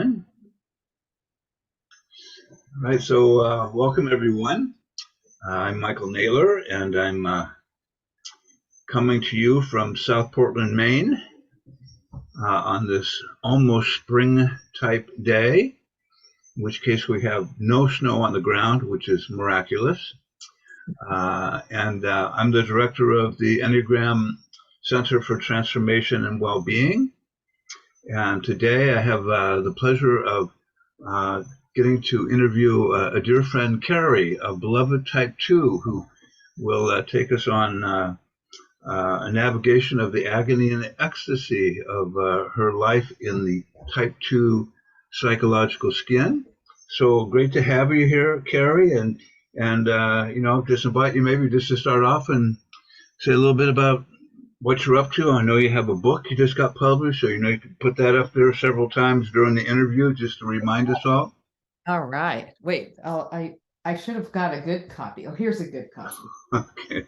one. All right, so welcome everyone. I'm Michael Naylor, and I'm coming to you from South Portland, Maine, on this almost spring type day, in which case we have no snow on the ground, which is miraculous. And I'm the director of the Enneagram Center for Transformation and Well-Being. And today I have the pleasure of getting to interview a dear friend, Keri, a beloved Type 2, who will take us on a navigation of the agony and the ecstasy of her life in the Type 2 psychological skin. So great to have you here, Keri, and just invite you maybe just to start off and say a little bit about what you're up to. I know you have a book you just got published, so you can put that up there several times during the interview just to remind us all. All right. Wait, I should have got a good copy. Oh, here's a good copy. Okay.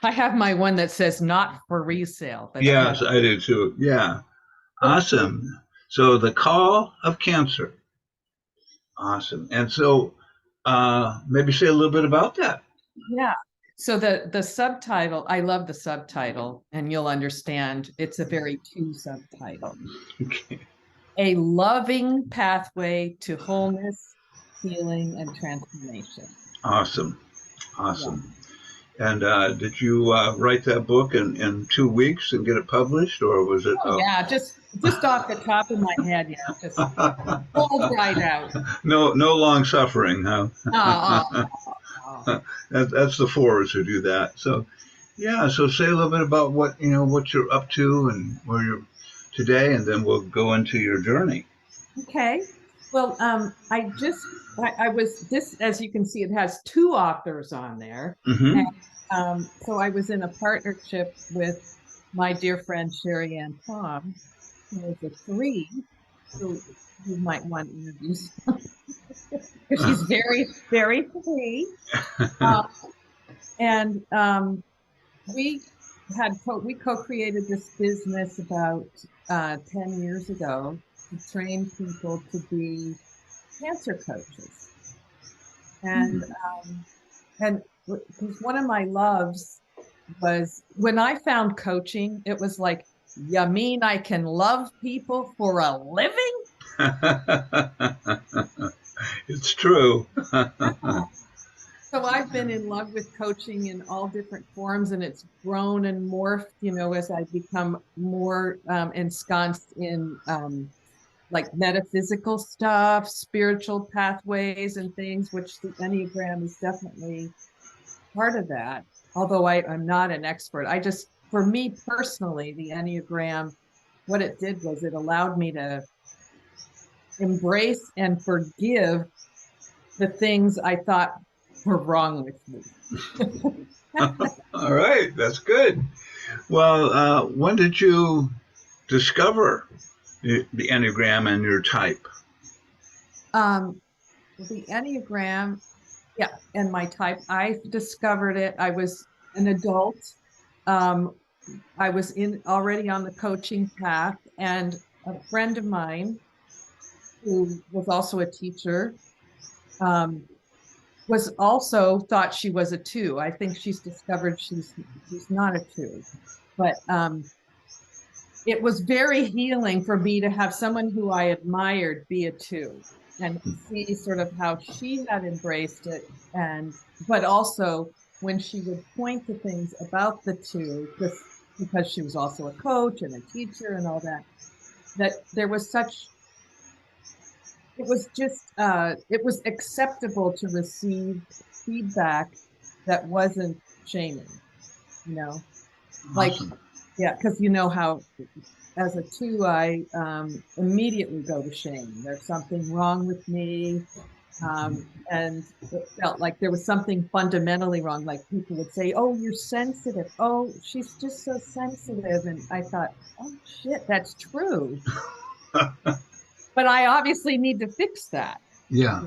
I have my one that says not for resale. But yes, I do too. Yeah. Awesome. So The Call of Cancer. Awesome. And so maybe say a little bit about that. Yeah. So the subtitle, I love the subtitle, and you'll understand it's a very true subtitle. Okay. A loving pathway to wholeness, healing, and transformation. Awesome. Awesome. Yeah. And did you write that book in 2 weeks and get it published, or was it? Yeah, just off the top of my head, yeah, just pulled right out. No long suffering, huh? That's the fours who do that. So, yeah. So say a little bit about what you're up to and where you're today, and then we'll go into your journey. Okay. Well, I was this, as you can see, it has 2 authors on there. Mm-hmm. And, so I was in a partnership with my dear friend Sherry Ann Tom, who is a 3, who you might want to introduce. She's very, very 3. And we co-created this business about 10 years ago to train people to be cancer coaches. And because one of my loves was when I found coaching, it was like, you mean I can love people for a living? It's true. So I've been in love with coaching in all different forms, and it's grown and morphed, as I become more ensconced in like metaphysical stuff, spiritual pathways and things, which the Enneagram is definitely part of that. Although I'm not an expert. For me personally, the Enneagram, what it did was it allowed me to embrace and forgive the things I thought were wrong with me. All right, that's good. Well, when did you discover the Enneagram and your type? The Enneagram, yeah, and my type, I discovered it. I was an adult. I was already on the coaching path, and a friend of mine who was also a teacher was also thought she was a 2. I think she's discovered she's not a 2, but it was very healing for me to have someone who I admired be a 2 and see sort of how she had embraced it, but also when she would point to things about the 2, just because she was also a coach and a teacher and all that there was it was just, it was acceptable to receive feedback that wasn't shaming, Awesome. like, yeah, because how as a 2, I immediately go to shame. There's something wrong with me. And it felt like there was something fundamentally wrong. Like people would say, oh, you're sensitive. Oh, she's just so sensitive. And I thought, oh, shit, that's true. But I obviously need to fix that. Yeah.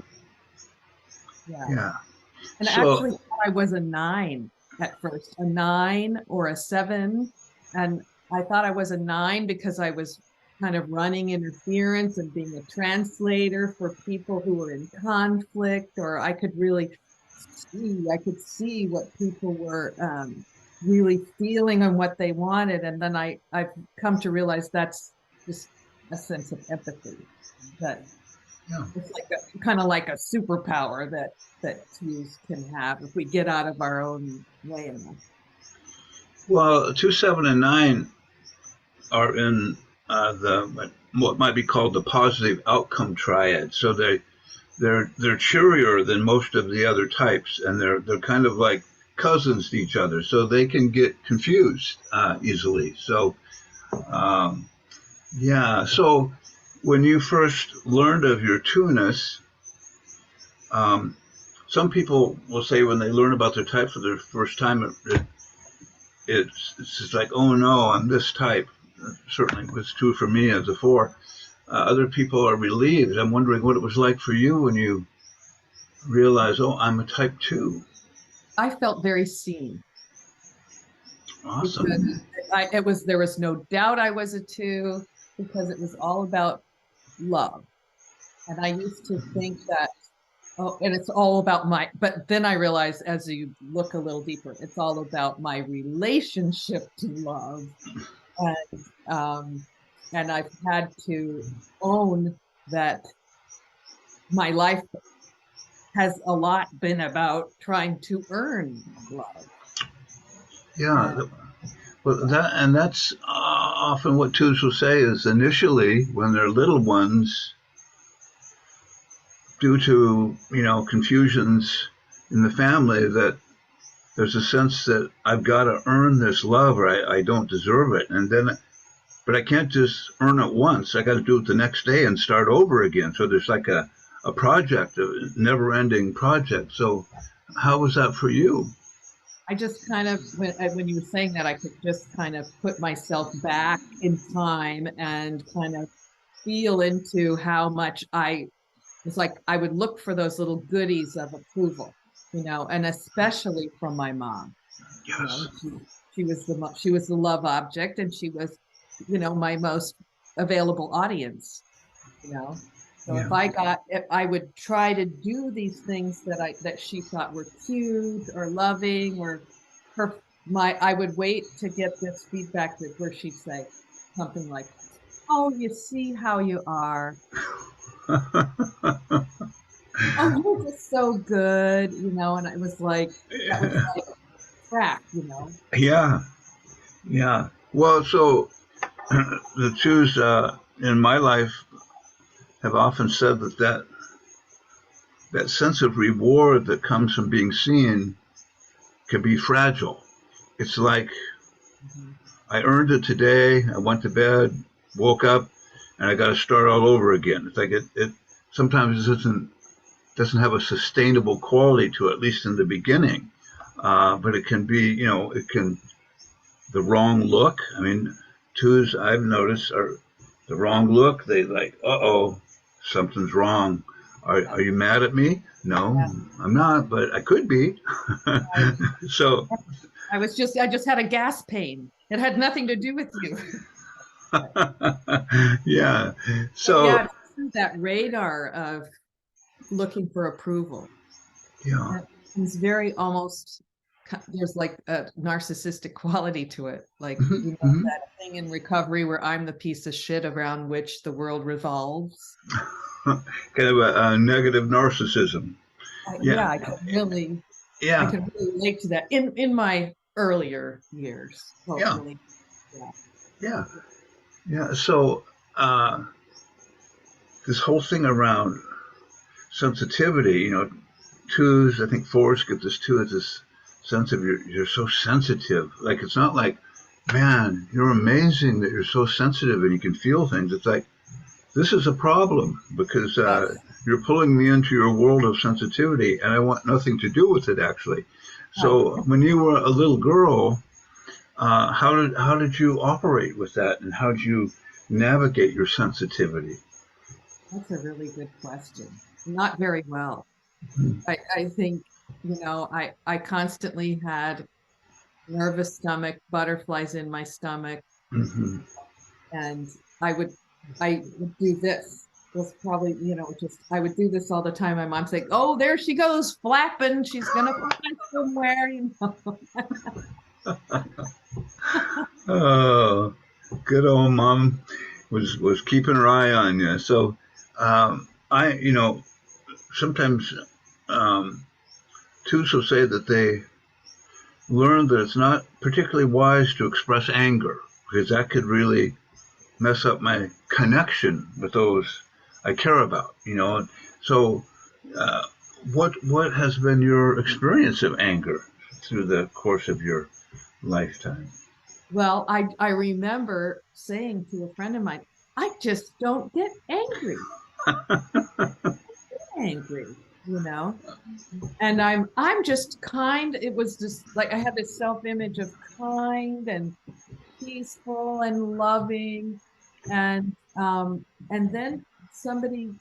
And actually, I was a 9 at first, a 9 or a 7. And I thought I was a 9 because I was kind of running interference and being a translator for people who were in conflict, or I could see what people were really feeling and what they wanted. And then I've come to realize that's just a sense of empathy that Yeah. it's like kind of like a superpower that twos can have if we get out of our own way enough. Well, 2, 7, and 9 are in the what might be called the positive outcome triad. So they're cheerier than most of the other types, and they're kind of like cousins to each other, so they can get confused easily. So yeah. So when you first learned of your two-ness, um, some people will say when they learn about their type for the first time, it's just like, oh no, I'm this type. Certainly was true for me as a 4. Other people are relieved. I'm wondering what it was like for you when you realized, oh, I'm a type 2. I felt very seen because Awesome. there was no doubt I was a 2 because it was all about love. And I used to think that, oh, and it's all about but then I realized as you look a little deeper, it's all about my relationship to love. And, and I've had to own that my life has a lot been about trying to earn love. Yeah. And Well, that's often what twos will say is initially when they're little ones, due to confusions in the family, that there's a sense that I've got to earn this love or I don't deserve it, and then but I can't just earn it once. I got to do it the next day and start over again. So there's like a project, a never-ending project. So how was that for you? I just kind of, when you were saying that, I could just kind of put myself back in time and kind of feel into how much it's like I would look for those little goodies of approval, and especially from my mom. You know, Yes. she was the love object, and she was, my most available audience. You know, so Yeah. if I would try to do these things that she thought were cute or loving or her I would wait to get this feedback where she'd say something like, "Oh, you see how you are. Oh, you're just so good," and it was like that was like crack, Yeah. Yeah. Well, so the twos in my life have often said that sense of reward that comes from being seen can be fragile. It's like Mhm. I earned it today. I went to bed, woke up, and I got to start all over again. It's like it sometimes doesn't have a sustainable quality to it, at least in the beginning. But it can be, it can the wrong look. I mean, twos I've noticed are the wrong look. They like, oh, something's wrong. Are you mad at me? No, Yeah. I'm not, but I could be. I, So, I just had a gas pain. It had nothing to do with you. yeah. But So, yeah, it's that radar of looking for approval. yeah. And it's very almost, there's like a narcissistic quality to it. Like, Mhm. that thing in recovery where I'm the piece of shit around which the world revolves. Kind of a negative narcissism. Yeah. Yeah, I Yeah. can really relate to that in my earlier years. Yeah. Hopefully, yeah. Yeah. Yeah. So, uh, this whole thing around sensitivity, twos, I think 4s get this too, is this sense of you're so sensitive. Like, it's not like, man, you're amazing that you're so sensitive and you can feel things. It's like, this is a problem because Yes. you're pulling me into your world of sensitivity and I want nothing to do with it, actually. Right. So when you were a little girl, how did you operate with that, and how did you navigate your sensitivity? That's a really good question. Not very well. I think, I constantly had nervous stomach, butterflies in my stomach, Mm-hmm. and I would I would do this. Was probably, just I would do this all the time. My mom's like, "Oh, there she goes, flapping. She's gonna fly somewhere." Oh, good old mom was keeping her eye on you. So, I, sometimes twos will say that they learn that it's not particularly wise to express anger because that could really mess up my connection with those I care about. So, uh, what has been your experience of anger through the course of your lifetime? Well, I remember saying to a friend of mine, "I just don't get angry, you know." And I'm just kind. It was just like I had this self-image of kind and peaceful and loving, and then somebody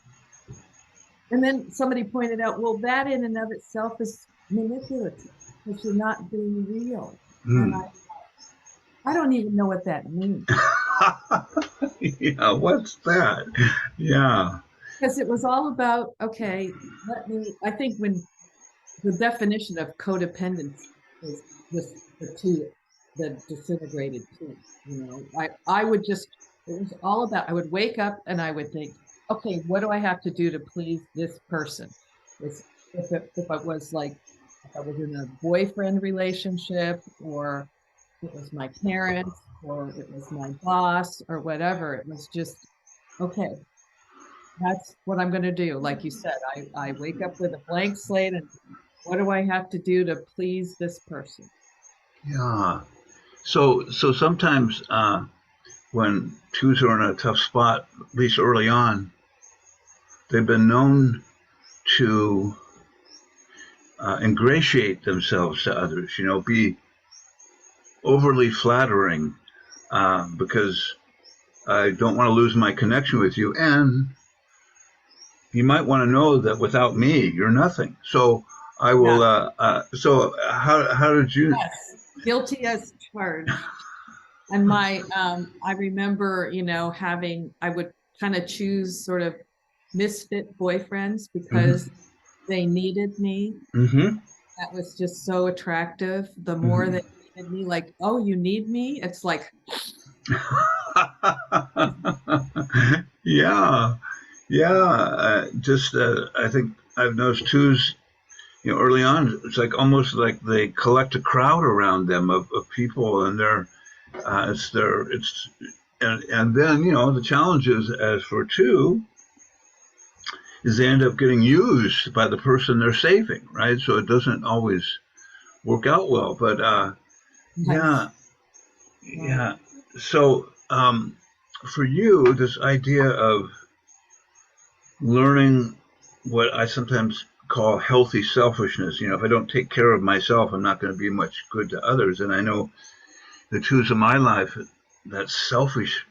somebody pointed out, well, that in and of itself is manipulative because you're not being real. And Hmm. I don't even know what that means. Yeah, what's that? Yeah. Because it was all about, okay, I think when the definition of codependence is just the disintegrated two, I would just, it was all about, I would wake up and I would think, okay, what do I have to do to please this person? If, if I was like, if I was in a boyfriend relationship or it was my parents or it was my boss or whatever, it was just, okay, that's what I'm going to do. Like you said, I wake up with a blank slate and what do I have to do to please this person? Yeah. So sometimes when twos are in a tough spot, at least early on, they've been known to ingratiate themselves to others. Be overly flattering because I don't want to lose my connection with you, and you might want to know that without me, you're nothing. So I will. Yeah. So how did you? Yes. Guilty as charged. And I remember, I would kind of choose sort of misfit boyfriends because Mm-hmm. they needed me. Mm-hmm. That was just so attractive. The more Mm-hmm. they needed me, like, oh, you need me? It's like, Yeah, yeah. Just I think I've noticed twos. Early on, it's like almost like they collect a crowd around them of people, and and then the challenge is as for two is they end up getting used by the person they're saving, right? So it doesn't always work out well. But nice. yeah, yeah. So for you, this idea of learning what I sometimes call healthy selfishness. If I don't take care of myself, I'm not going to be much good to others. And I know the twos of my life, that selfish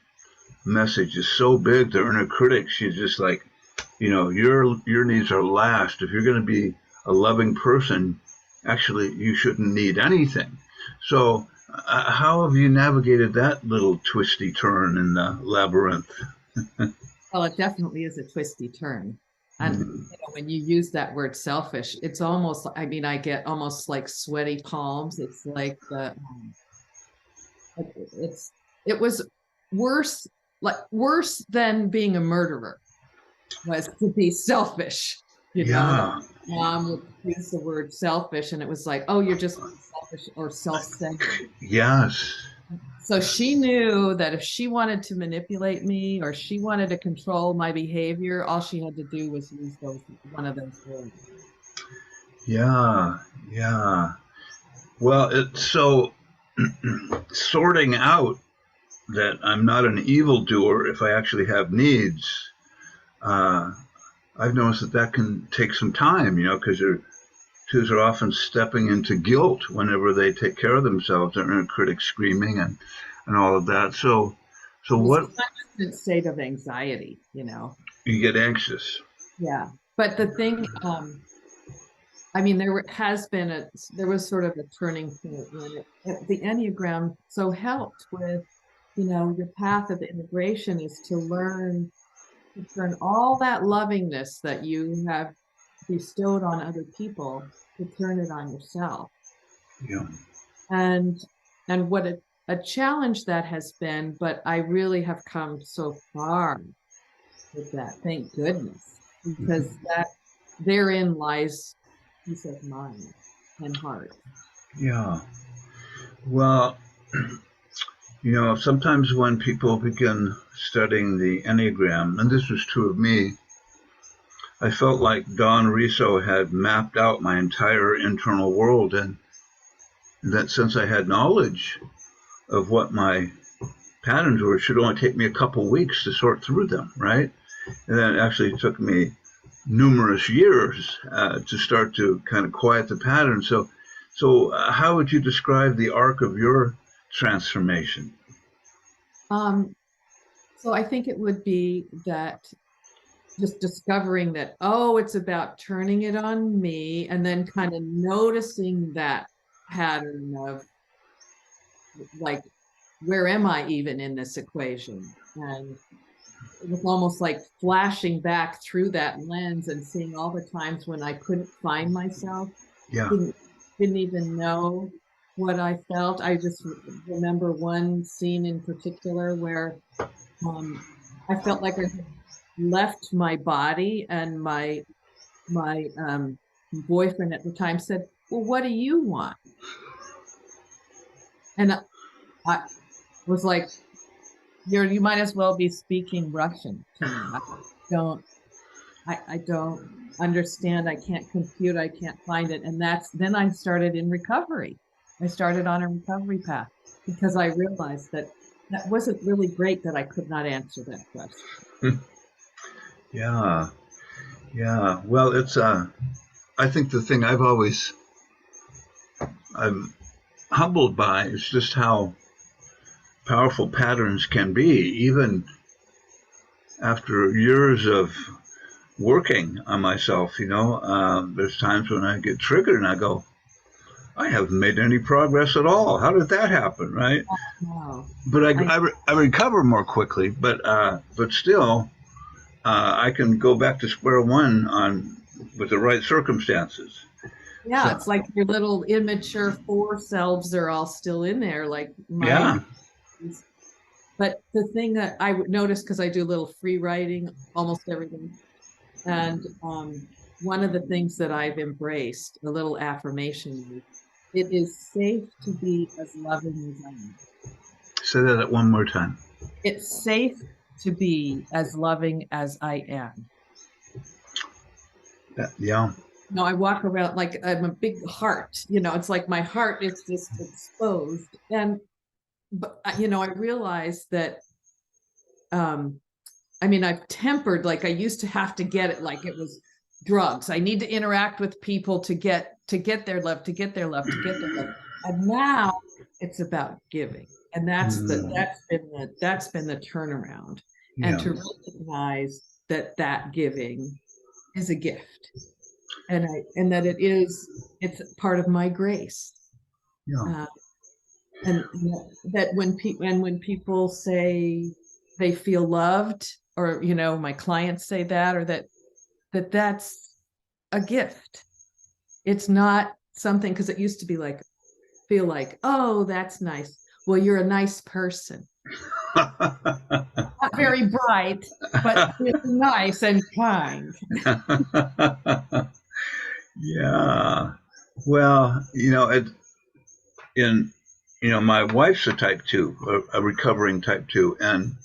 message is so big. The inner critic, she's just like, your needs are last. If you're going to be a loving person, actually, you shouldn't need anything. So, how have you navigated that little twisty turn in the labyrinth? Well, it definitely is a twisty turn. And Mm. when you use that word selfish, it's almost, I mean, I get almost like sweaty palms. It's like it's, it was worse, like worse than being a murderer was to be selfish. That Yeah. mom would use the word selfish and it was like, oh, you're just selfish or self-centered. Yes. So she knew that if she wanted to manipulate me or she wanted to control my behavior, all she had to do was use one of those words. Yeah. Yeah. Well, it's so sorting out that I'm not an evildoer if I actually have needs. Uh, I've noticed that can take some time, because twos are often stepping into guilt whenever they take care of themselves. Their inner critic screaming and all of that. So It was what a constant state of anxiety. you get anxious. Yeah. But the thing, I mean, there was sort of a turning point when the Enneagram so helped with. your path of integration is to learn to turn all that lovingness that you have bestowed on other people, to turn it on yourself. Yeah. And what a challenge that has been, but I really have come so far with that, thank goodness, because that therein lies peace of mind and heart. Yeah. Well, sometimes when people begin studying the Enneagram, and this was true of me, I felt like Don Riso had mapped out my entire internal world, and that since I had knowledge of what my patterns were, it should only take me a couple weeks to sort through them, right? And then it actually took me numerous years to start to kind of quiet the pattern. So how would you describe the arc of your transformation? So I think it would be that just discovering that, oh, it's about turning it on me, and then kind of noticing that pattern of like, where am I even in this equation? And it was almost like flashing back through that lens and seeing all the times when I couldn't find myself, Yeah. didn't even know what I felt. I just remember one scene in particular where I felt like I had left my body, and my boyfriend at the time said, "Well, what do you want?" And I was like, you might as well be speaking Russian to me. Don't I don't understand. I can't compute. I can't find it. And then I started in recovery. I started on a recovery path because I realized that that wasn't really great that I could not answer that question. Yeah. Yeah. Well, I think the thing I'm humbled by is just how powerful patterns can be, even after years of working on myself. There's times when I get triggered and I go, I haven't made any progress at all. How did that happen, right? Wow. But I I recover more quickly. But still, I can go back to square one on with the right circumstances. Yeah, So it's like your little immature four selves are all still in there, like my. yeah, But the thing that I would notice, because I do a little free writing almost everything, and one of the things that I've embraced, a little affirmation, it is safe to be as loving as I am. say that one more time. It's safe to be as loving as I am. Yeah, No, I walk around like I'm a big heart. It's like my heart is just exposed. But I realized that um I mean, I've tempered, like I used to have to get it like it was drugs. I need to interact with people to get their love, to get their love, to get their love. And now it's about giving. And mm, that's been the turnaround. And yeah, to recognize that that giving is a gift. And that it's part of my grace. yeah. Uh, and that when people say they feel loved, or my clients say that, or that's a gift. It's not something, because it used to be like, feel like, oh, that's nice, well, you're a nice person, not very bright, but really nice and kind. Yeah. Well, in my wife's a type two, a recovering type two, and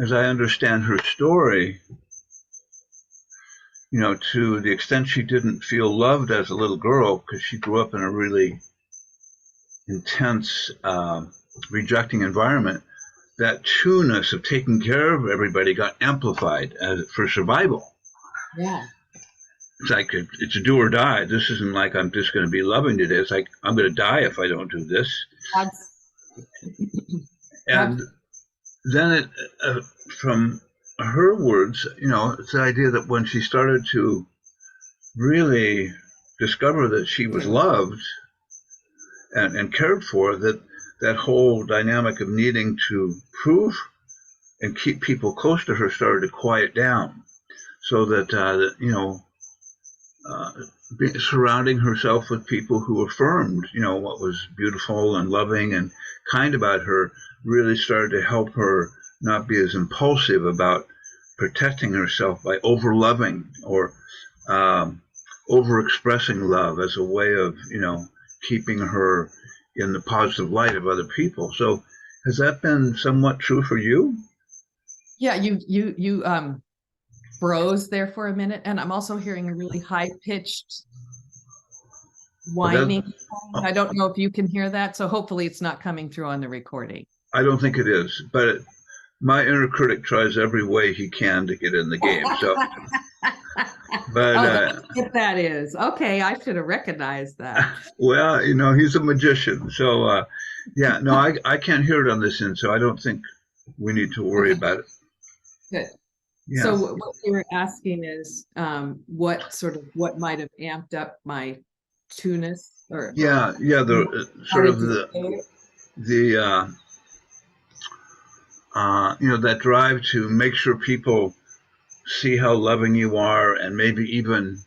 as I understand her story, to the extent she didn't feel loved as a little girl because she grew up in a really intense, rejecting environment, that two-ness of taking care of everybody got amplified for survival. Yeah, It's like it's a do or die. This isn't like I'm just going to be loving today. It's like I'm going to die if I don't do this. absolutely. And then from her words, it's the idea that when she started to really discover that she was loved and cared for, that that whole dynamic of needing to prove and keep people close to her started to quiet down, so that uh, surrounding herself with people who affirmed, what was beautiful and loving and kind about her really started to help her not be as impulsive about protecting herself by over loving or over expressing love as a way of, keeping her in the positive light of other people. So has that been somewhat true for you? Yeah, you froze there for a minute, and I'm also hearing a really high-pitched But that, whining. I don't know if you can hear that, so hopefully it's not coming through on the recording. I don't think it is, but my inner critic tries every way he can to get in the game. So, but Oh, that's what that is. Okay, I should have recognized that. well, he's a magician. So, yeah, no, I can't hear it on this end, so I don't think we need to worry Okay, about it. good. So Yeah, what you were asking is what might have amped up my two-ness or yeah. The sort started of to say it. the that drive to make sure people see how loving you are, and maybe even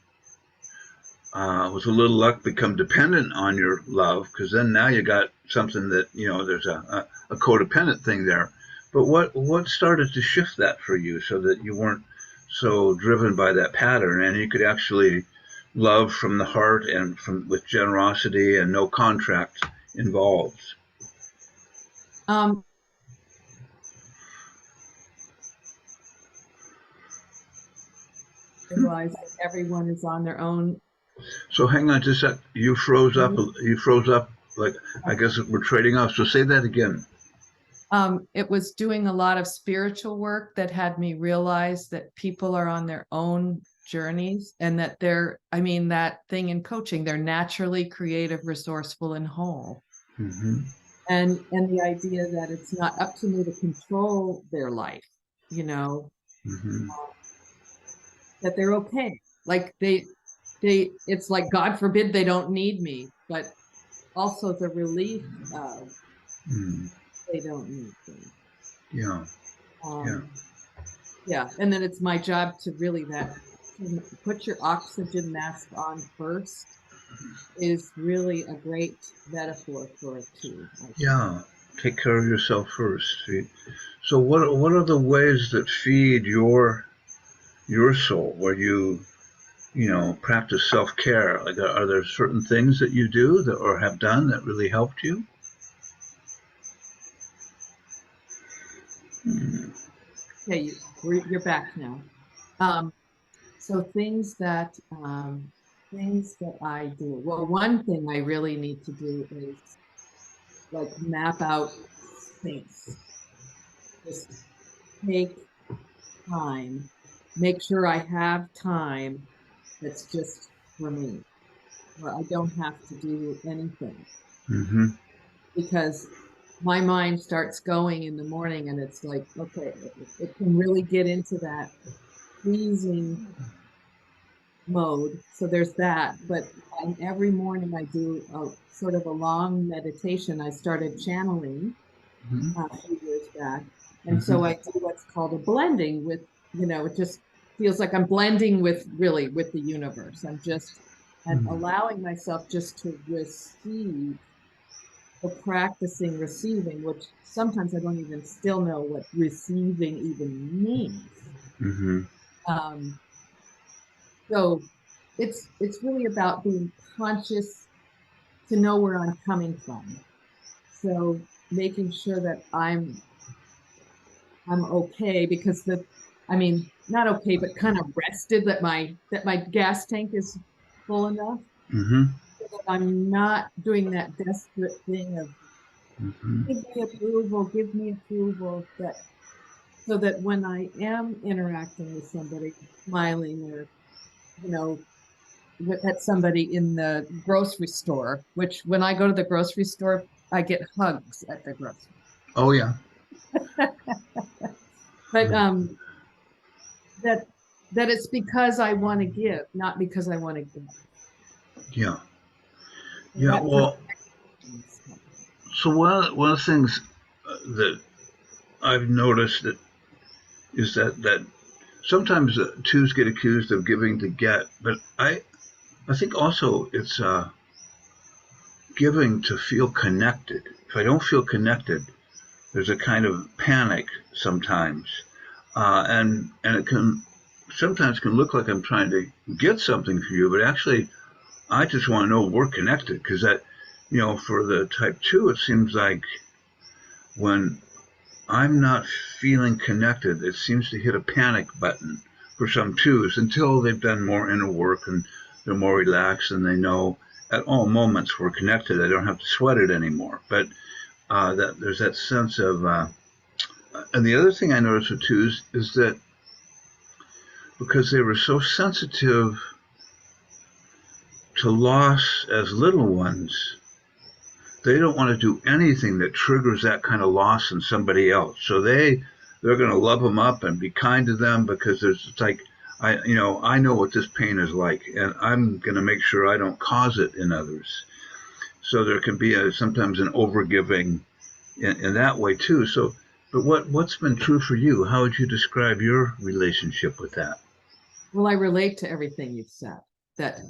with a little luck become dependent on your love, because then now you got something that there's a codependent thing there. But what started to shift that for you so that you weren't so driven by that pattern, and you could actually love from the heart and from with generosity and no contract involved? Um, realize that everyone is on their own. So hang on just a sec. You froze up. You froze up. Like, I guess we're trading off. So say that again. It was doing a lot of spiritual work that had me realize that people are on their own journeys, and that that thing in coaching, they're naturally creative, resourceful, and whole. Mm-hmm. And the idea that it's not up to me to control their life, you know, Mm-hmm. that they're okay. Like it's like, God forbid they don't need me, but also the relief of Mm. they don't need me. Yeah. Yeah. Um, yeah, and then it's my job to really to put your oxygen mask on first is really a great metaphor for it too, I think. Yeah. Take care of yourself first. See? So what are the ways that feed your soul, where you practice self care? Like, are there certain things that you do that or have done that really helped you? Mm. Okay, you're back now. Um, so things that I do. Well, one thing I really need to do is like map out space. Just take time, make sure I have time that's just for me, where I don't have to do anything, Mm-hmm. because my mind starts going in the morning and it's like, okay, it can really get into that pleasing mode. So there's that. But every morning I do a sort of a long meditation. I started channeling Mm-hmm. a few years back. And so Mm-hmm. I do what's called a blending with, it just feels like I'm blending with the universe. I'm Mm-hmm. allowing myself just to receive, the practicing receiving, which sometimes I don't even still know what receiving even means. Mm-hmm. Um, so it's really about being conscious to know where I'm coming from. So making sure that I'm okay, because not okay, but kind of rested, that my gas tank is full enough, Mm-hmm. so that I'm not doing that desperate thing of Mm-hmm. give me approval, that so that when I am interacting with somebody, smiling, or you know, at somebody in the grocery store, which when I go to the grocery store, I get hugs at the grocery. Oh yeah. But that that it's because I want to give, not because I want to give. Yeah. So Yeah. that Well, protects. So one of the things that I've noticed that is that sometimes twos get accused of giving to get, but I think also it's giving to feel connected. If I don't feel connected, there's a kind of panic sometimes, and it can sometimes can look like I'm trying to get something for you, but actually I just want to know we're connected because that, for the type two, it seems like when I'm not feeling connected, it seems to hit a panic button for some twos until they've done more inner work and they're more relaxed and they know at all moments we're connected. I don't have to sweat it anymore. But that there's that sense of, and the other thing I noticed with twos is that because they were so sensitive to loss as little ones, they don't want to do anything that triggers that kind of loss in somebody else. So they're going to love them up and be kind to them because it's like I know what this pain is like, and I'm going to make sure I don't cause it in others. So there can be sometimes an overgiving in that way too. So, but what's been true for you? How would you describe your relationship with that? Well, I relate to everything you've said. That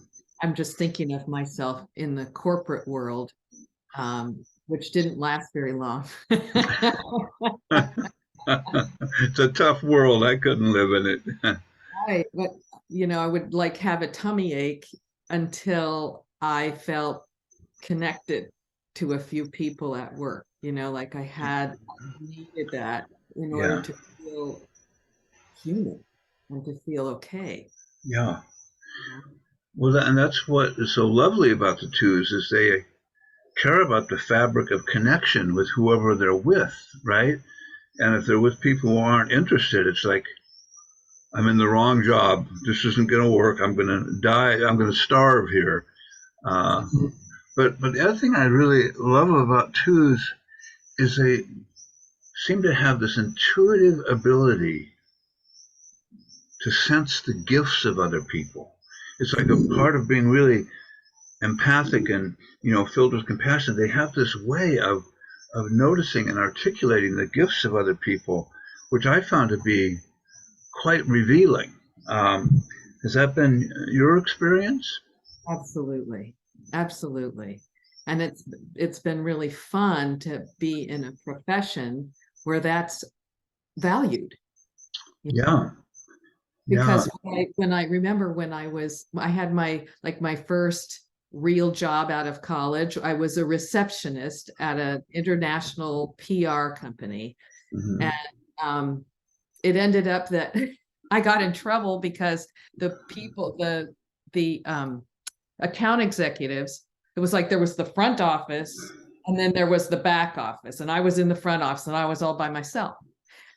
I'm just thinking of myself in the corporate world, which didn't last very long. It's a tough world. I couldn't live in it. Right. But, I would like have a tummy ache until I felt connected to a few people at work, like I needed that in order Yeah, to feel human and to feel okay. yeah. You know? Well, and that's what is so lovely about the twos is they care about the fabric of connection with whoever they're with, right? And if they're with people who aren't interested, it's like I'm in the wrong job. This isn't going to work. I'm going to die. I'm going to starve here. Uh, but the other thing I really love about twos is they seem to have this intuitive ability to sense the gifts of other people. It's like a part of being really empathic and filled with compassion. They have this way of noticing and articulating the gifts of other people, which I found to be quite revealing. Has that been your experience? Absolutely. Absolutely. And it's been really fun to be in a profession where that's valued. Yeah, yeah. Because when I remember when I had my first real job out of college, I was a receptionist at an international PR company. And Hmm. um, it ended up that I got in trouble because the account executives, it was like there was the front office and then there was the back office, and I was in the front office and I was all by myself.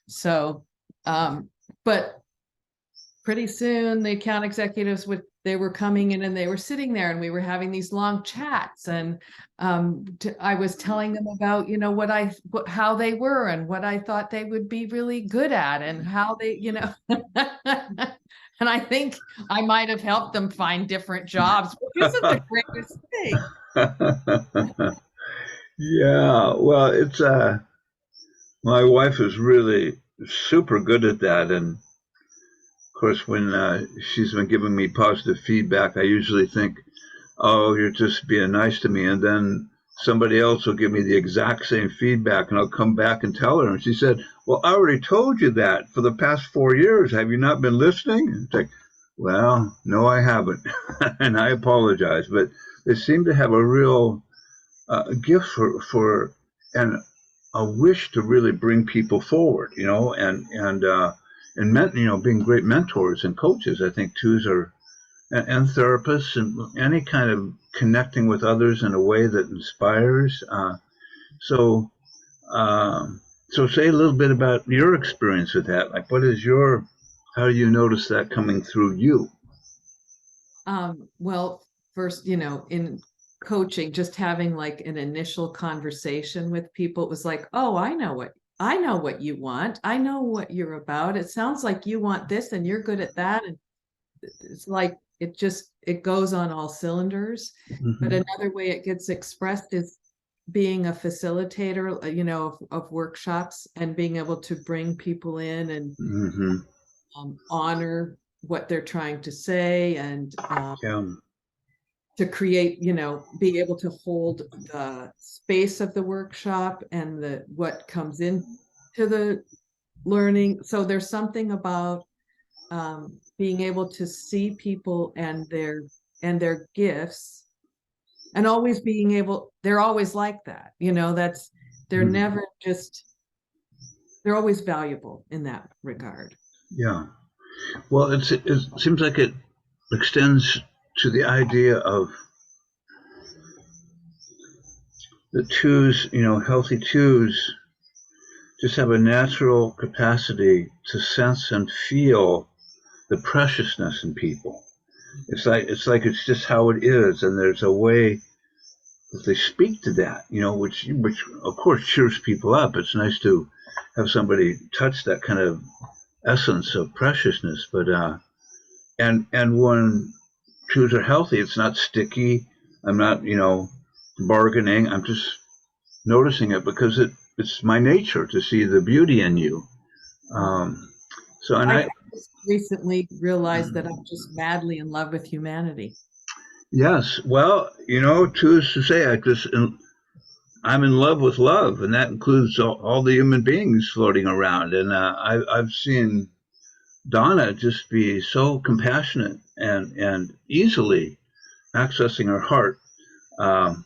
So, but pretty soon the account executives they were coming in and they were sitting there and we were having these long chats, and I was telling them about how they were and what I thought they would be really good at and how they and I think I might have helped them find different jobs, which isn't the greatest thing. Yeah, well, it's my wife is really super good at that, and of course, when she's been giving me positive feedback, I usually think, "Oh, you're just being nice to me," and then somebody else will give me the exact same feedback, and I'll come back and tell her, and she said, "Well, I already told you that for the past 4 years. Have you not been listening?" And it's like, well, no, I haven't, and I apologize, but they seem to have a real gift for and a wish to really bring people forward, and being great mentors and coaches. I think twos are and therapists and any kind of connecting with others in a way that inspires. So, so say a little bit about your experience with that. Like, how do you notice that coming through you? Well, first, in coaching, just having like an initial conversation with people, it was like, oh, I know what you want. I know what you're about. It sounds like you want this and you're good at that. And it's like it goes on all cylinders. But Hmm. another way it gets expressed is being a facilitator, of workshops and being able to bring people in and Mm-hmm. honor what they're trying to say and Yeah. to create, be able to hold the space of the workshop and what comes into the learning. So there's something about being able to see people and their gifts, and always being able, they're always like that, they're Mm. never just, they're always valuable in that regard. Yeah. Well, it seems like it extends to the idea of the twos, healthy twos just have a natural capacity to sense and feel the preciousness in people. It's just how it is, and there's a way that they speak to that, which of course cheers people up. It's nice to have somebody touch that kind of essence of preciousness, but and when twos are healthy, it's not sticky. I'm not, bargaining. I'm just noticing it because it's my nature to see the beauty in you. Um, so, and I just recently realized that I'm just madly in love with humanity. yes, well, twos to say I'm in love with love, and that includes all the human beings floating around. And I've seen Donna just be so compassionate and easily accessing her heart. Um,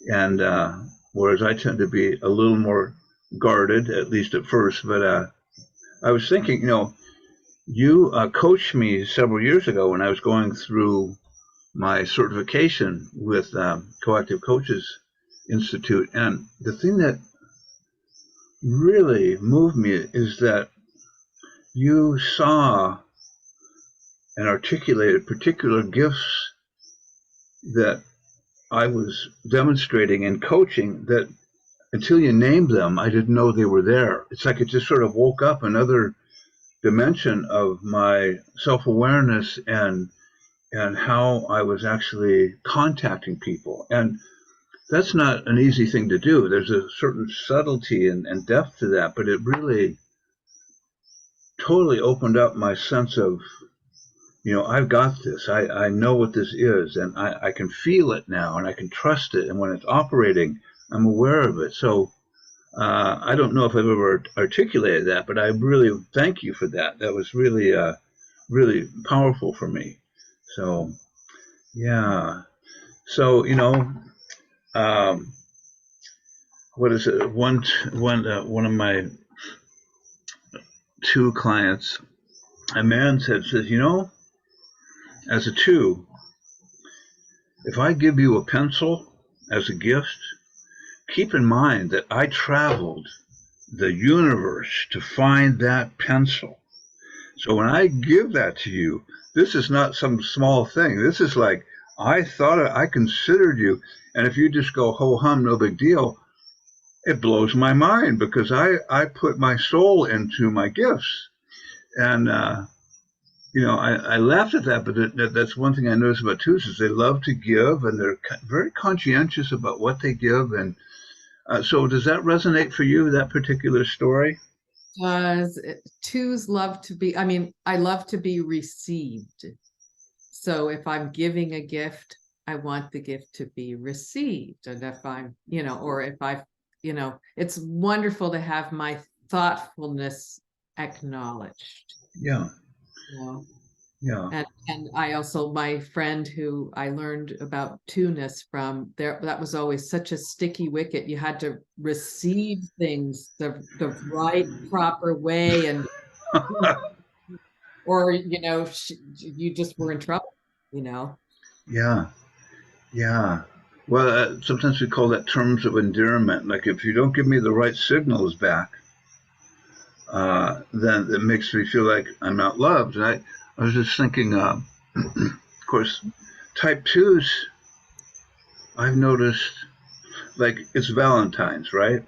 and whereas I tend to be a little more guarded, at least at first. But I was thinking, you coached me several years ago when I was going through my certification with Coactive Coaches Institute. And the thing that really moved me is that you saw and articulated particular gifts that I was demonstrating and coaching that until you named them, I didn't know they were there. It's like it just sort of woke up another dimension of my self-awareness and how I was actually contacting people. And that's not an easy thing to do. There's a certain subtlety and depth to that, but it really totally opened up my sense of, I've got this. I know what this is, and I can feel it now, and I can trust it. And when it's operating, I'm aware of it. So I don't know if I've ever articulated that, but I really thank you for that. That was really, really powerful for me. So, yeah. So, um, what is it? One of my two clients, a man says, as a two, if I give you a pencil as a gift, keep in mind that I traveled the universe to find that pencil. So when I give that to you, this is not some small thing. This is like, I considered you. And if you just go ho hum, no big deal, it blows my mind because I put my soul into my gifts. And, I laughed at that, but that's one thing I noticed about twos is they love to give and they're very conscientious about what they give. And so does that resonate for you, that particular story? Does twos love to be, I love to be received. So if I'm giving a gift, I want the gift to be received. And if I'm, or if I've, it's wonderful to have my thoughtfulness acknowledged. Yeah. You know? Yeah. And I also, my friend who I learned about two-ness from, there, that was always such a sticky wicket. You had to receive things the right proper way, and or you just were in trouble, you know. Yeah. Yeah. Well, sometimes we call that terms of endearment. Like if you don't give me the right signals back, then it makes me feel like I'm not loved. And I was just thinking, of course, type twos, I've noticed, like it's Valentine's, right?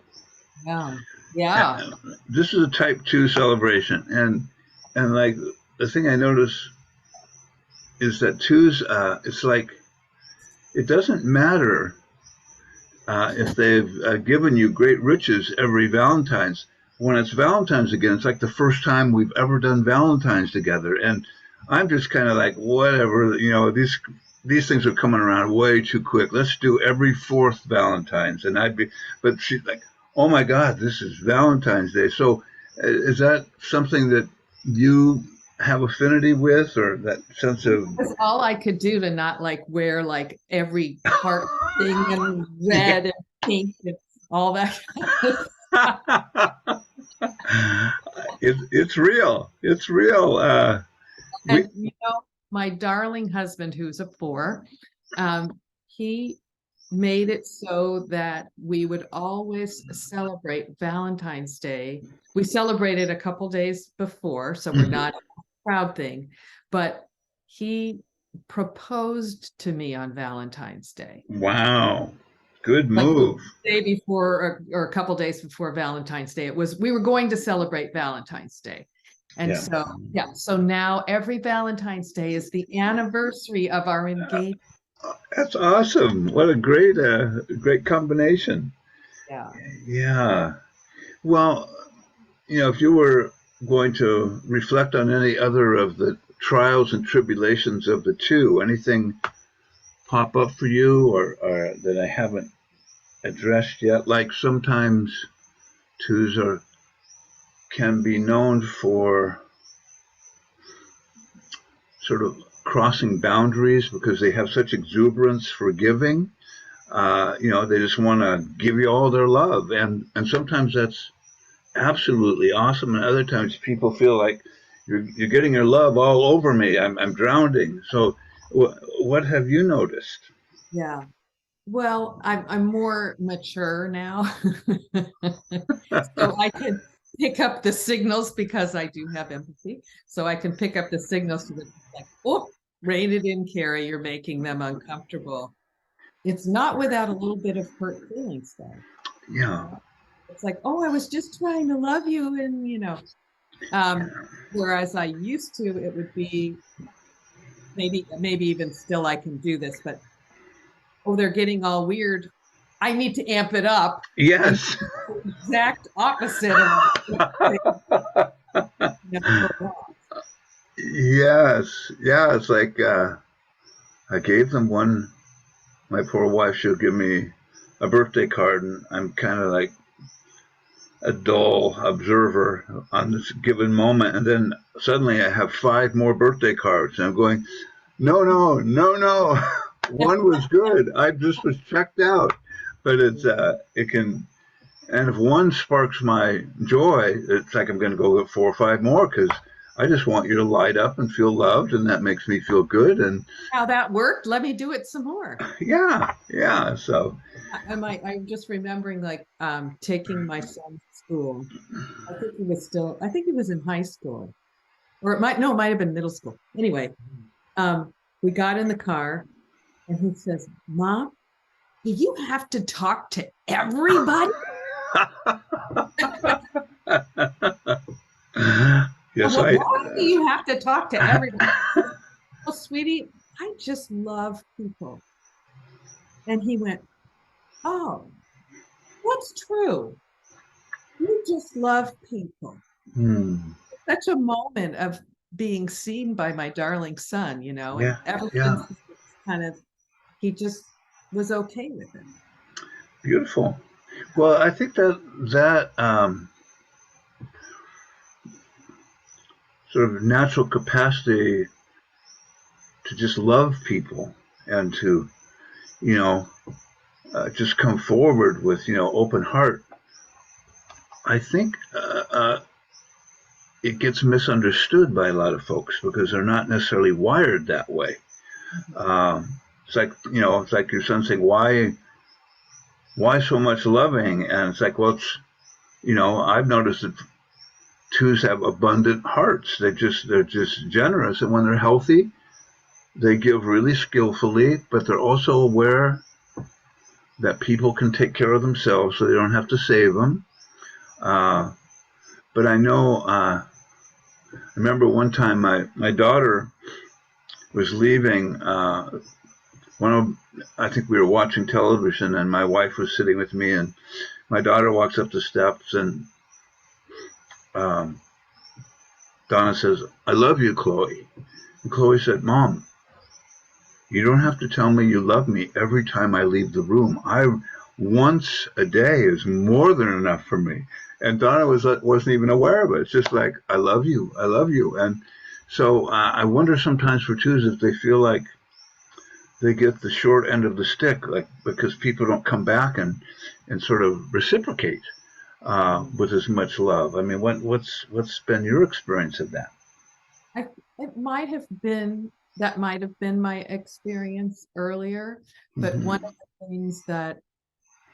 Yeah. Yeah. This is a type two celebration. And like the thing I notice is that twos, it's like, it doesn't matter if they've given you great riches every Valentine's, when it's Valentine's again, it's like the first time we've ever done Valentine's together. And I'm just kind of like, whatever, these things are coming around way too quick. Let's do every fourth Valentine's. And but she's like, oh my God, this is Valentine's Day. So is that something that you have affinity with, or that sense of? That's all I could do to not like wear like every heart thing and Yeah. red and pink and all that. It's real. It's real. We And my darling husband, who's a four, he made it so that we would always celebrate Valentine's Day. We celebrated a couple days before, so we're not a proud thing, but he proposed to me on Valentine's Day. Wow, good Like the move. day before or a couple days before Valentine's Day. We were going to celebrate Valentine's Day. And Yeah, so, yeah, so now every Valentine's Day is the anniversary of our engagement. that's awesome. What a great combination. Yeah. Yeah. Well, if you were going to reflect on any other of the trials and tribulations of the two, anything pop up for you, or that I haven't addressed yet? Like sometimes twos are can be known for sort of crossing boundaries because they have such exuberance for giving. They just want to give you all their love, and sometimes that's absolutely awesome, and other times people feel like you're getting your love all over me. I'm drowning. So, what have you noticed? Yeah. Well, I'm more mature now. So I can pick up the signals because I do have empathy. So I can pick up the signals to the like, oh, rein it in, Keri, you're making them uncomfortable. It's not without a little bit of hurt feelings though. Yeah, It's like, oh, I was just trying to love you, and whereas I used to, it would be maybe even still I can do this, but oh, they're getting all weird. I need to amp it up and yes, the exact opposite of what they never want. yes, yeah. It's like I gave them one. My poor wife, she'll give me a birthday card, and I'm kind of like a dull observer on this given moment. And then suddenly I have five more birthday cards, and I'm going, no, no, no, no. One was good. I just was checked out. But it can, and if one sparks my joy, it's like I'm going to go get four or five more because I just want you to light up and feel loved, and that makes me feel good. And How that worked, let me do it some more. yeah, yeah. So I'm just remembering like taking my son to school. I think he was in high school. Or it might have been middle school. Anyway, we got in the car and he says, Mom, do you have to talk to everybody? yes, Well, I. why do you have to talk to everybody? Well, sweetie, I just love people. And he went, oh, that's true. You just love people. Hmm. Such a moment of being seen by my darling son, and Yeah, ever yeah. since kind of he just was okay with it. Beautiful. Well, I think that sort of natural capacity to just love people and to you know just come forward with open heart. I think it gets misunderstood by a lot of folks because they're not necessarily wired that way. It's like your son saying, why so much loving? And it's like, well, I've noticed that twos have abundant hearts. They're just generous, and when they're healthy, they give really skillfully, but they're also aware that people can take care of themselves, so they don't have to save them. Uh, but I know, I remember one time my daughter was leaving I think we were watching television, and my wife was sitting with me, and my daughter walks up the steps, and um, Donna says, "I love you, Chloe." And Chloe said, "Mom, you don't have to tell me you love me every time I leave the room. I once a day is more than enough for me." And Donna wasn't even aware of it. It's just like, "I love you, I love you." And so I wonder sometimes for twos if they feel like they get the short end of the stick, like because people don't come back and sort of reciprocate with as much love. I mean, what's been your experience of that? I, it might have been that might have been my experience earlier, but Mm-hmm. one of the things that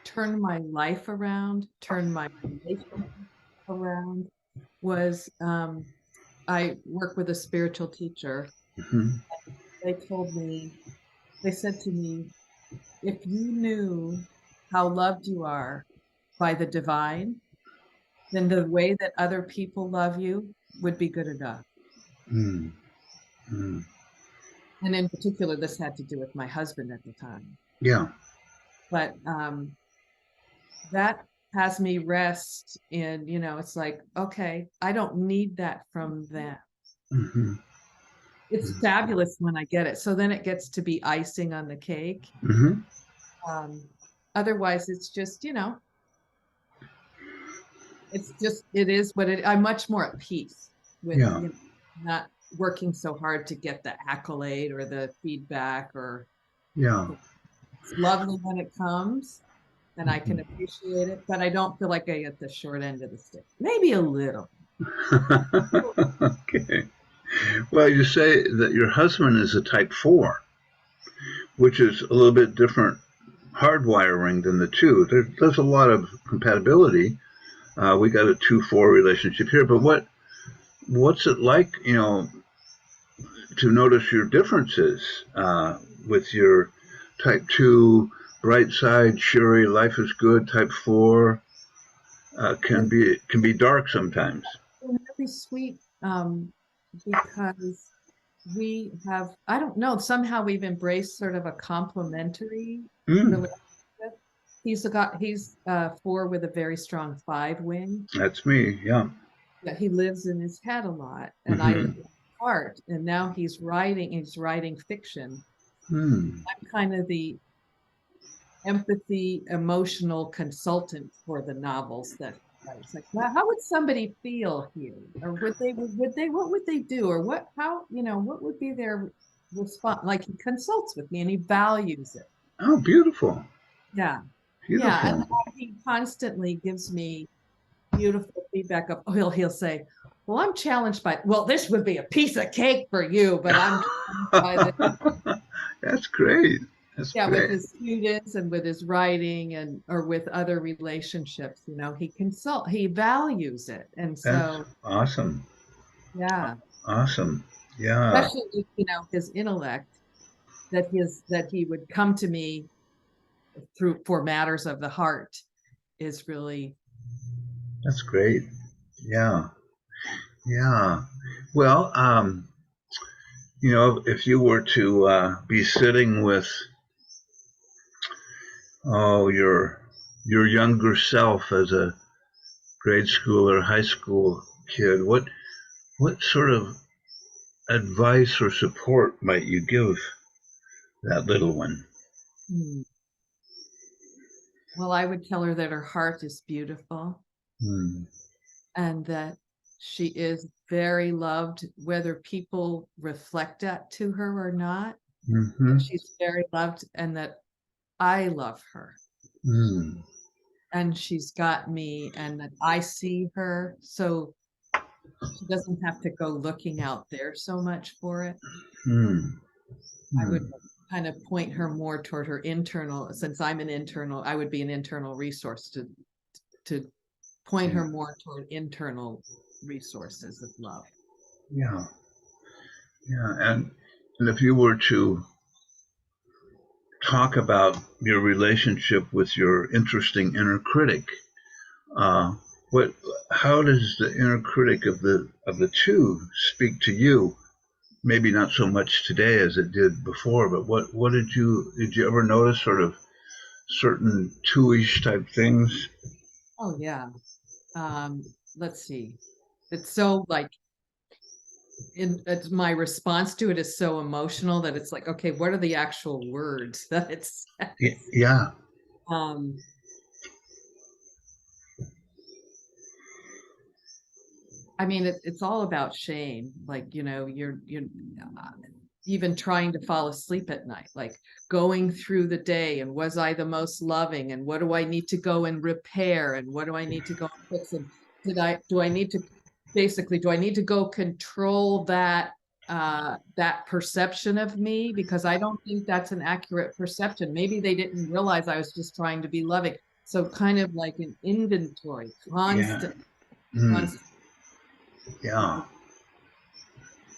turned my life around, turned my relationship around, was I work with a spiritual teacher. Mm-hmm. They told me, they said to me, if you knew how loved you are by the divine, then the way that other people love you would be good enough. Mm-hmm. And in particular, this had to do with my husband at the time. Yeah. But that has me rest in, it's like, okay, I don't need that from them. Mm-hmm. It's fabulous when I get it. So then it gets to be icing on the cake. Mm-hmm. Um, Otherwise, it's just, it is what I'm much more at peace with, Yeah. not working so hard to get the accolade or the feedback or Yeah. it's lovely when it comes and I can Mm-hmm. appreciate it, but I don't feel like I get the short end of the stick. Maybe a little. Okay. Well, you say that your husband is a type 4, which is a little bit different hardwiring than the two. There's a lot of compatibility. We got a 2-4 relationship here, but what's it like, to notice your differences with your type 2, bright side, cheery, life is good, type 4, It's can be dark sometimes. really sweet because I don't know, somehow we've embraced sort of a complementary Mm, relationship. He's 4 with a very strong 5 wing. that's me. Yeah. Yeah, he lives in his head a lot, and I live Mm-hmm. in his heart. And now he's writing fiction. Mm, I'm kind of the empathy, emotional consultant for the novels that it's like, well, how would somebody feel here? Or what would they do? Or what would be their response? Like he consults with me and he values it. oh, beautiful. Yeah. Yeah. And Beautiful. he constantly gives me beautiful feedback of, he'll say, well, I'm challenged by, well, this would be a piece of cake for you, but I'm challenged by this. That's great. That's Yeah, with great. his students and with his writing and or with other relationships, he values it. And That's so, awesome. yeah, Awesome. Yeah, especially his intellect, that he would come to me through for matters of the heart is really, that's great. Yeah, yeah. Well, if you were to be sitting with your younger self as a grade school or high school kid, what sort of advice or support might you give that little one? hmm. Well, I would tell her that her heart is beautiful Hmm. and that she is very loved, whether people reflect that to her or not, Mm-hmm. that she's very loved and that I love her Mm. and she's got me and that I see her. So she doesn't have to go looking out there so much for it. Mm. I would Mm. kind of point her more toward her internal, since I would be an internal resource to point Yeah. her more toward internal resources of love. Yeah. Yeah. And if you were to talk about your relationship with your interesting inner critic, uh, what how does the inner critic of the two speak to you maybe not so much today as it did before, but what did you ever notice sort of certain two-ish type things? Oh yeah. Let's see. It's so like it's my response to it is so emotional that it's like, okay, what are the actual words that it says? Yeah, Um, I mean, it's all about shame. Like, you're uh, even trying to fall asleep at night, like going through the day and was I the most loving and what do I need to go and repair and what do I need to go and fix and do I need to basically do I need to go control that perception of me because I don't think that's an accurate perception. Maybe they didn't realize I was just trying to be loving. So kind of like an inventory, yeah, constant, mm, constant. yeah,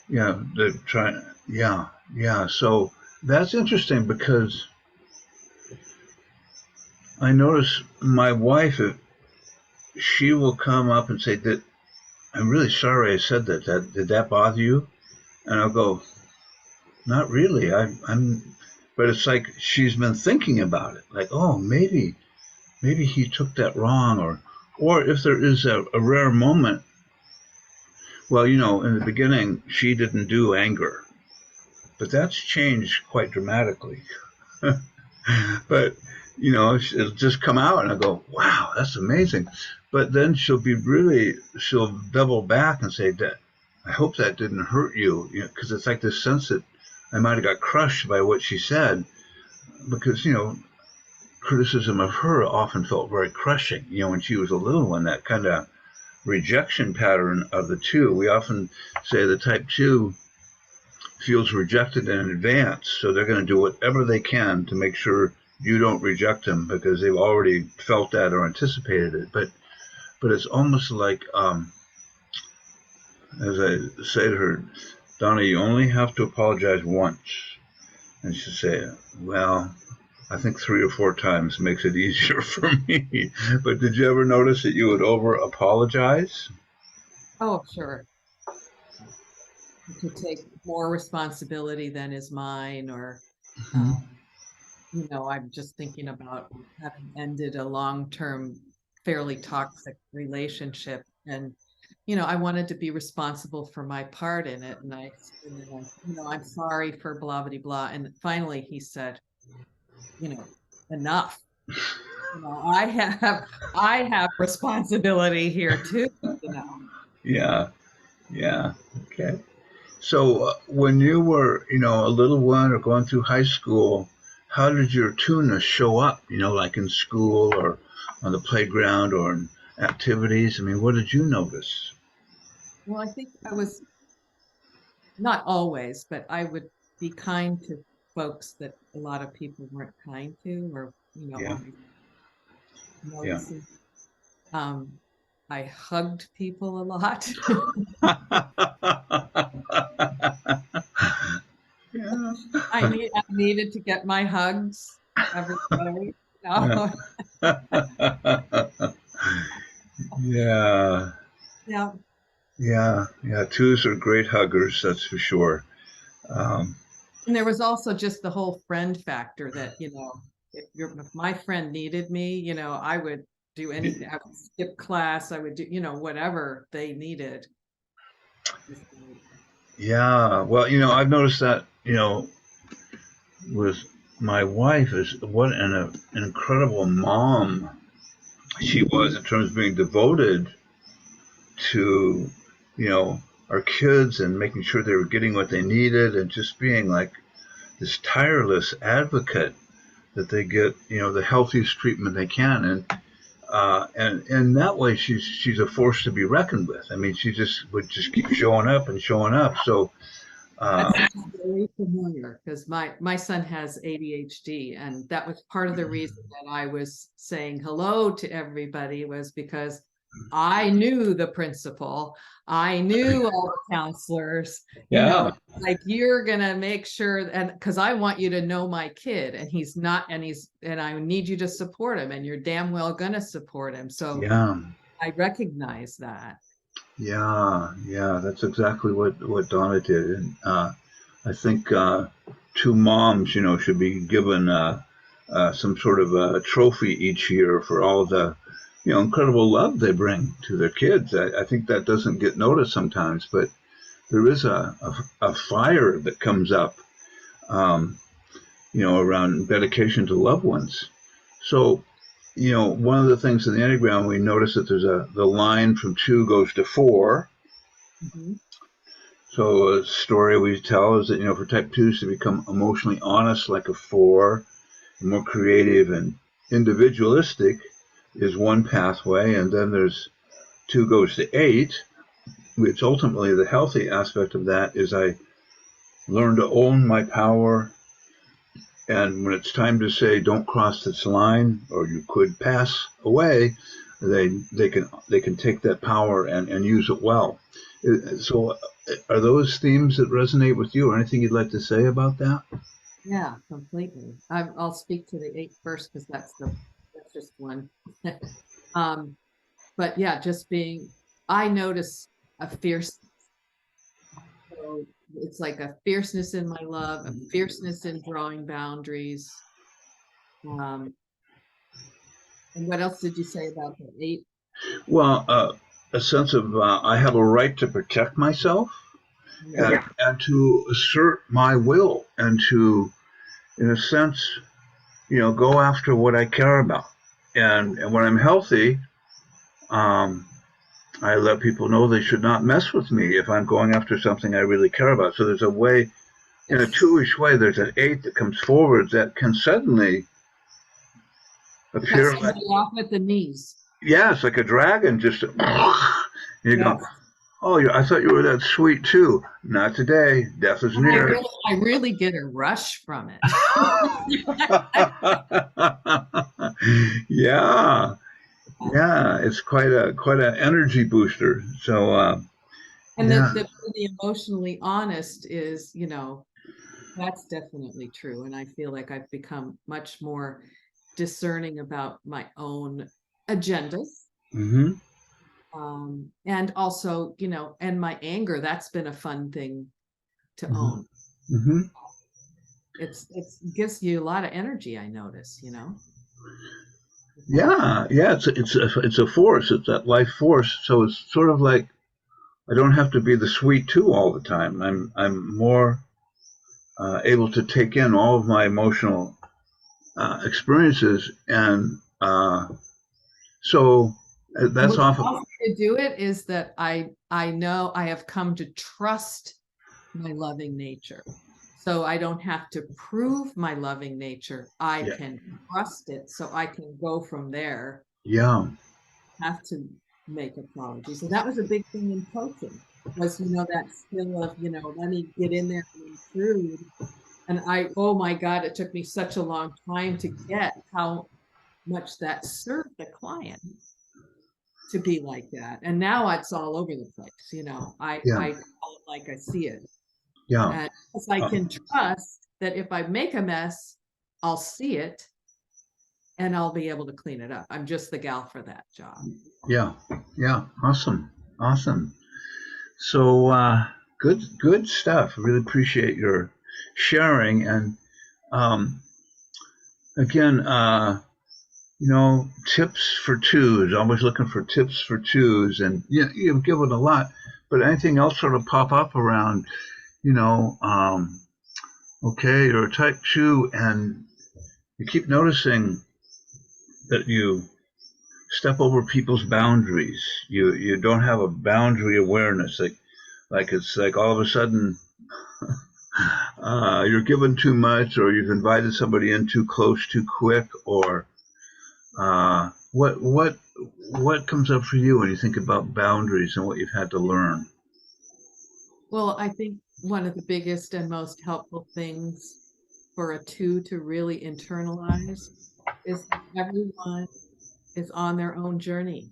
yeah. The try, yeah, yeah. So that's interesting because I notice my wife, if she will come up and say that I'm really sorry I said that. That did that bother you? And I'll go, not really. I'm, but it's like she's been thinking about it. Like, oh, maybe he took that wrong, or if there is a rare moment. Well, in the beginning, she didn't do anger, but that's changed quite dramatically. But it'll just come out, and I go, "Wow, that's amazing." But then she'll double back and say that I hope that didn't hurt you, because it's like this sense that I might have got crushed by what she said, because criticism of her often felt very crushing. When she was a little one, that kind of rejection pattern of the two. We often say the type two feels rejected in advance, so they're going to do whatever they can to make sure you don't reject them because they've already felt that or anticipated it. But it's almost like, as I say to her, Donna, you only have to apologize once. And she'll say, well, I think 3 or 4 times makes it easier for me. But did you ever notice that you would over apologize? Oh, sure. To take more responsibility than is mine, or Mm-hmm. um, I'm just thinking about having ended a long-term, fairly toxic relationship, and I wanted to be responsible for my part in it, and then I'm sorry for blah blah blah, and finally he said, you know, enough. I have responsibility here too. You know. Yeah, yeah. Okay. So when you were, a little one or going through high school, how did your tunes show up? Like in school or on the playground or in activities. I mean, what did you notice? Well, I think I was not always, but I would be kind to folks that a lot of people weren't kind to, or Yeah, always yeah. noticing. Um, I hugged people a lot. Yeah. I needed to get my hugs every day. Yeah. Yeah. Yeah. Yeah. Yeah. Twos are great huggers, that's for sure. Um, And there was also just the whole friend factor that, if my friend needed me, I would do anything. I would skip class. I would do, whatever they needed. yeah. Well, I've noticed that, with my wife is what an incredible mom she was in terms of being devoted to, you know, our kids and making sure they were getting what they needed and just being like this tireless advocate that they get, the healthiest treatment they can. And in that way, she's a force to be reckoned with. I mean, she just would just keep showing up and showing up. So, That uh, sounds very familiar because my son has ADHD, and that was part of the reason that I was saying hello to everybody was because I knew the principal, I knew all the counselors, yeah, like you're gonna make sure, and because I want you to know my kid, and he's not, and I need you to support him, and you're damn well gonna support him. So yeah. I recognize that. Yeah, that's exactly what Donna did, and I think two moms, should be given some sort of a trophy each year for all the, incredible love they bring to their kids. I think that doesn't get noticed sometimes, but there is a fire that comes up, um, around dedication to loved ones. So, one of the things in the Enneagram, we notice that the line from two goes to four. Mhm. So a story we tell is that, for type twos to become emotionally honest like a four, more creative and individualistic is one pathway. And then there's two goes to eight, which ultimately the healthy aspect of that is I learn to own my power. And when it's time to say, don't cross this line, or you could pass away, they can take that power and use it well. So, are those themes that resonate with you, or anything you'd like to say about that? Yeah, completely. I'll speak to the eight first because that's just one. um, but yeah, just being, I notice a fierce, so it's like a fierceness in my love, a fierceness in drawing boundaries. Um, and what else did you say about the eight? Well, a sense of I have a right to protect myself Yeah. and to assert my will and to, in a sense, go after what I care about. And when I'm healthy, um, I let people know they should not mess with me if I'm going after something I really care about. So there's a way, in a Yes. two-ish way, there's an eight that comes forward that can suddenly Cut appear like, somebody off at the knees. yeah, it's like a dragon just, you go, Yes. oh, I thought you were that sweet too. Not today. Death is And near. I really get a rush from it. Yeah, yeah, it's quite an energy booster. So And yeah. the emotionally honest is, that's definitely true. And I feel like I've become much more discerning about my own agendas. Hmm. And also, and my anger, that's been a fun thing to Hmm. own. Hmm. It's gives you a lot of energy, I notice. Yeah. It's a force. It's that life force. So it's sort of like I don't have to be the sweet two all the time. I'm more able to take in all of my emotional experiences, and so that's What's often. also to do it is that I know I have come to trust my loving nature. So I don't have to prove my loving nature. I Yeah, can trust it so I can go from there, yeah. have to make apologies. So that was a big thing in coaching was, that skill of, let me get in there and intrude. And oh my God, it took me such a long time to get how much that served the client to be like that. And now it's all over the place. Yeah, I call it like I see it. yeah. And because I Uh, can trust that if I make a mess, I'll see it and I'll be able to clean it up. I'm just the gal for that job. yeah, yeah. Awesome. So good stuff. Really appreciate your sharing. And um, again, tips for twos. Always looking for tips for twos, and you've given a lot. But anything else sort of pop up around, you know, um, okay, you're a type two, and you keep noticing that you step over people's boundaries. You don't have a boundary awareness. Like it's like all of a sudden you're given too much, or you've invited somebody in too close, too quick, or what comes up for you when you think about boundaries and what you've had to learn? Well, I think one of the biggest and most helpful things for a two to really internalize is everyone is on their own journey.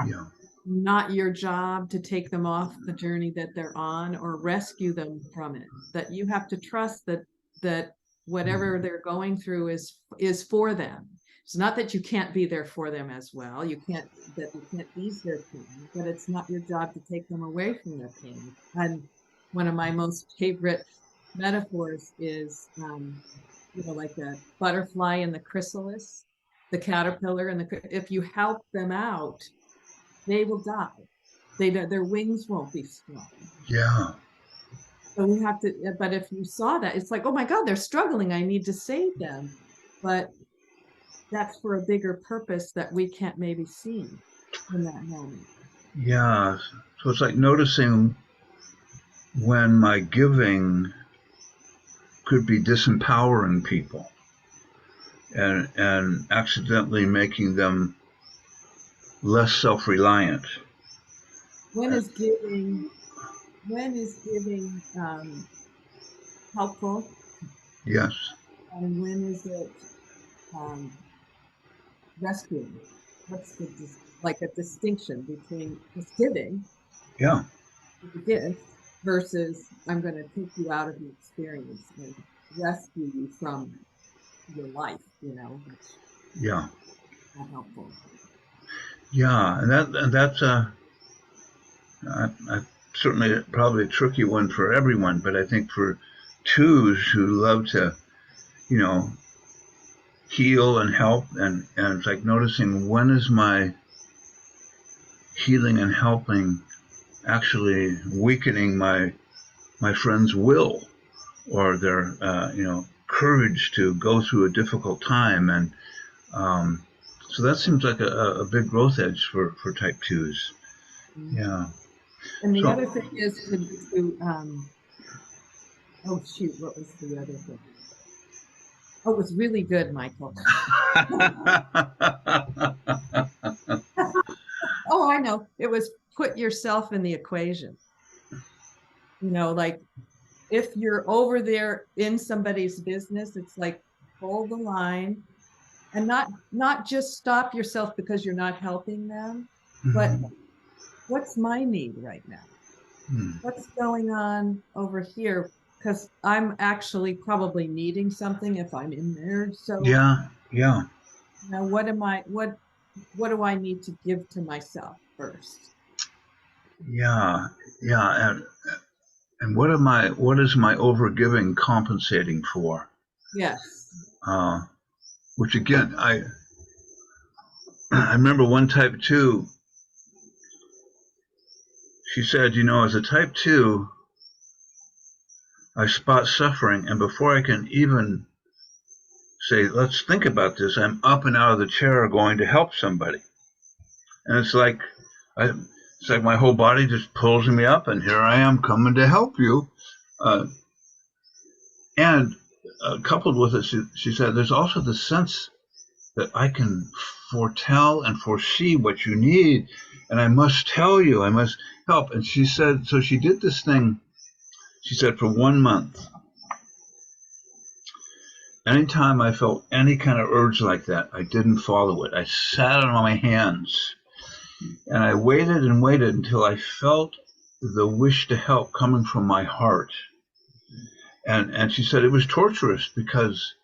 Yeah. Not your job to take them off the journey that they're on or rescue them from it. That you have to trust that whatever they're going through is for them. It's not that you can't be there for them as well. You can't ease their pain, but it's not your job to take them away from their pain. And one of my most favorite metaphors is, like the butterfly and the chrysalis, the caterpillar and if you help them out, they will die. Their wings won't be strong. Yeah. So we have to, but if you saw that, it's like, oh my God, they're struggling. I need to save them. But that's for a bigger purpose that we can't maybe see in that moment. Yeah. So it's like noticing when my giving could be disempowering people and accidentally making them less self-reliant. When is giving helpful? Yes. And when is it rescuing? What's like a distinction between just giving, Yeah. the gift, versus I'm going to take you out of the experience and rescue you from your life, Yeah. not helpful. Yeah, and that's certainly probably a tricky one for everyone, but I think for twos who love to, you know, heal and help, and it's like noticing when is my healing and helping actually weakening my friend's will or their courage to go through a difficult time, and so that seems like a big growth edge for type twos. Yeah. And the So other thing is to oh shoot, what was the other thing? Oh, it was really good, Michael. Oh, I know. It was put yourself in the equation. Like if you're over there in somebody's business, it's like hold the line and not just stop yourself because you're not helping them, but what's my need right now? What's going on over here? Because I'm actually probably needing something if I'm in there. So yeah, yeah, what do I need to give to myself first? yeah, yeah, and what is my overgiving compensating for? Yes. Uh, which again, I remember one type two. She said, as a type two, I spot suffering, and before I can even say, let's think about this, I'm up and out of the chair going to help somebody, and I, it's like my whole body just pulls me up, and here I am coming to help you. And coupled with it, she said, there's also the sense that I can foretell and foresee what you need, and I must tell you, I must help. And she said, so she did this thing, she said, for 1 month. Anytime I felt any kind of urge like that, I didn't follow it. I sat on my hands and I waited and waited until I felt the wish to help coming from my heart. And she said it was torturous because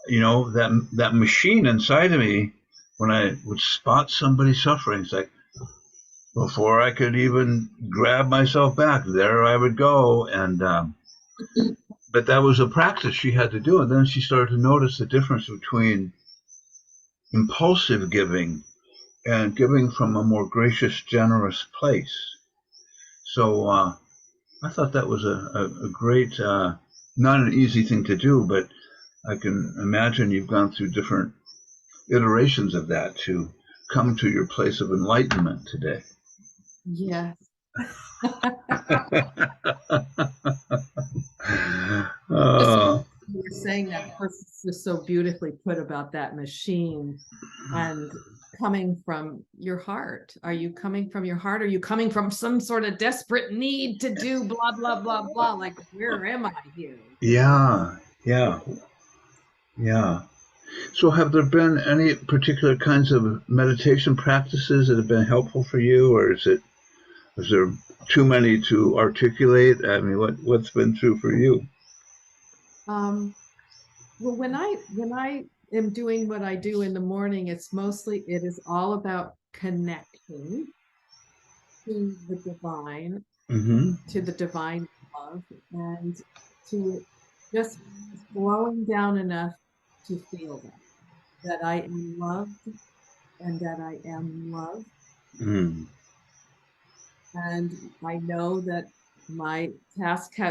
that machine inside of me, when I would spot somebody suffering, it's like before I could even grab myself back, there I would go. And but that was a practice she had to do, and then she started to notice the difference between impulsive giving and giving from a more gracious, generous place. So I thought that was a great, not an easy thing to do, but I can imagine you've gone through different iterations of that to come to your place of enlightenment today. Yes. You were saying that was just so beautifully put about that machine and coming from your heart. Are you coming from your heart? Are you coming from some sort of desperate need to do blah, blah, blah, blah? Like, where am I here? Yeah, yeah, yeah. So have there been any particular kinds of meditation practices that have been helpful for you, or is there too many to articulate? I mean, what's been true for you? Well, when I am doing what I do in the morning, it is all about connecting to the divine, Mm-hmm. to the divine love, and to just slowing down enough to feel that I am loved and that I am loved. Mm. And I know that my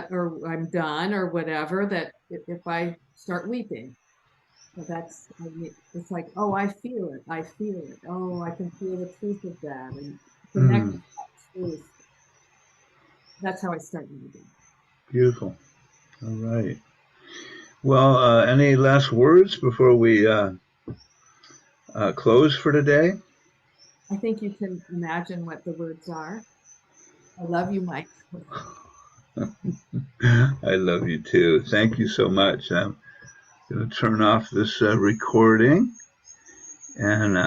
or I'm done or whatever, that if I start weeping, so it's like, oh, I feel it. I feel it. Oh, I can feel the truth of that and connect Mm. with that truth. That's how I start my day. Beautiful. All right. Well, any last words before we close for today? I think you can imagine what the words are. I love you, Mike. I love you too. Thank you so much. I'm going to turn off this recording and